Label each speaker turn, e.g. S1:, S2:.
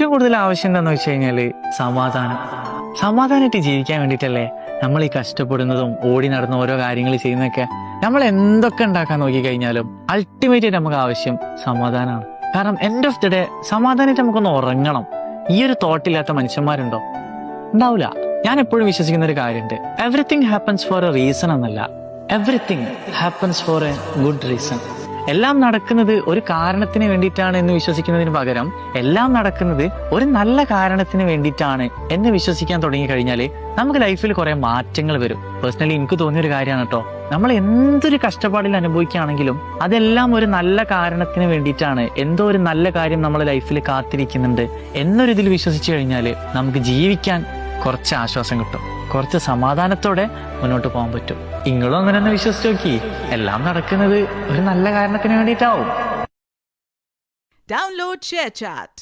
S1: ഏറ്റവും കൂടുതൽ ആവശ്യം എന്താണെന്ന് വെച്ച് കഴിഞ്ഞാല് സമാധാനമായിട്ട് ജീവിക്കാൻ വേണ്ടിയിട്ടല്ലേ നമ്മൾ ഈ കഷ്ടപ്പെടുന്നതും ഓടി നടന്ന ഓരോ കാര്യങ്ങൾ ചെയ്യുന്നതൊക്കെ. നമ്മൾ എന്തൊക്കെ ഉണ്ടാക്കാൻ നോക്കി കഴിഞ്ഞാലും അൾട്ടിമേറ്റ് ആയിട്ട് നമുക്ക് ആവശ്യം സമാധാനമാണ്. കാരണം എൻഡ് ഓഫ് ദി ഡേ സമാധാനമായിട്ട് നമുക്കൊന്ന് ഉറങ്ങണം. ഈ ഒരു തോട്ടില്ലാത്ത മനുഷ്യന്മാരുണ്ടോ? ഉണ്ടാവില്ല. ഞാൻ എപ്പോഴും വിശ്വസിക്കുന്ന ഒരു കാര്യമുണ്ട്, everything happens for a reason എന്നല്ല, everything happens for a good reason. എല്ലാം നടക്കുന്നത് ഒരു കാരണത്തിന് വേണ്ടിയിട്ടാണ് എന്ന് വിശ്വസിക്കുന്നതിന് പകരം എല്ലാം നടക്കുന്നത് ഒരു നല്ല കാരണത്തിന് വേണ്ടിയിട്ടാണ് എന്ന് വിശ്വസിക്കാൻ തുടങ്ങി കഴിഞ്ഞാൽ നമുക്ക് ലൈഫിൽ കുറെ മാറ്റങ്ങൾ വരും. പേഴ്സണലി എനിക്ക് തോന്നിയൊരു കാര്യമാണ് കേട്ടോ, നമ്മൾ എന്തൊരു കഷ്ടപ്പാടിൽ അനുഭവിക്കുകയാണെങ്കിലും അതെല്ലാം ഒരു നല്ല കാരണത്തിന് വേണ്ടിയിട്ടാണ്, എന്തോ ഒരു നല്ല കാര്യം നമ്മളെ ലൈഫിൽ കാത്തിരിക്കുന്നുണ്ട് എന്നൊരിതിൽ വിശ്വസിച്ചു കഴിഞ്ഞാൽ നമുക്ക് ജീവിക്കാൻ കുറച്ച് ആശ്വാസം കിട്ടും, കുറച്ച് സമാധാനത്തോടെ മുന്നോട്ട് പോകാൻ പറ്റും. നിങ്ങളും അങ്ങനെ ഒന്ന് വിശ്വസിച്ച് നോക്കി, എല്ലാം നടക്കുന്നത് ഒരു നല്ല കാരണത്തിന് വേണ്ടിയിട്ടാവും.
S2: Download ShareChat.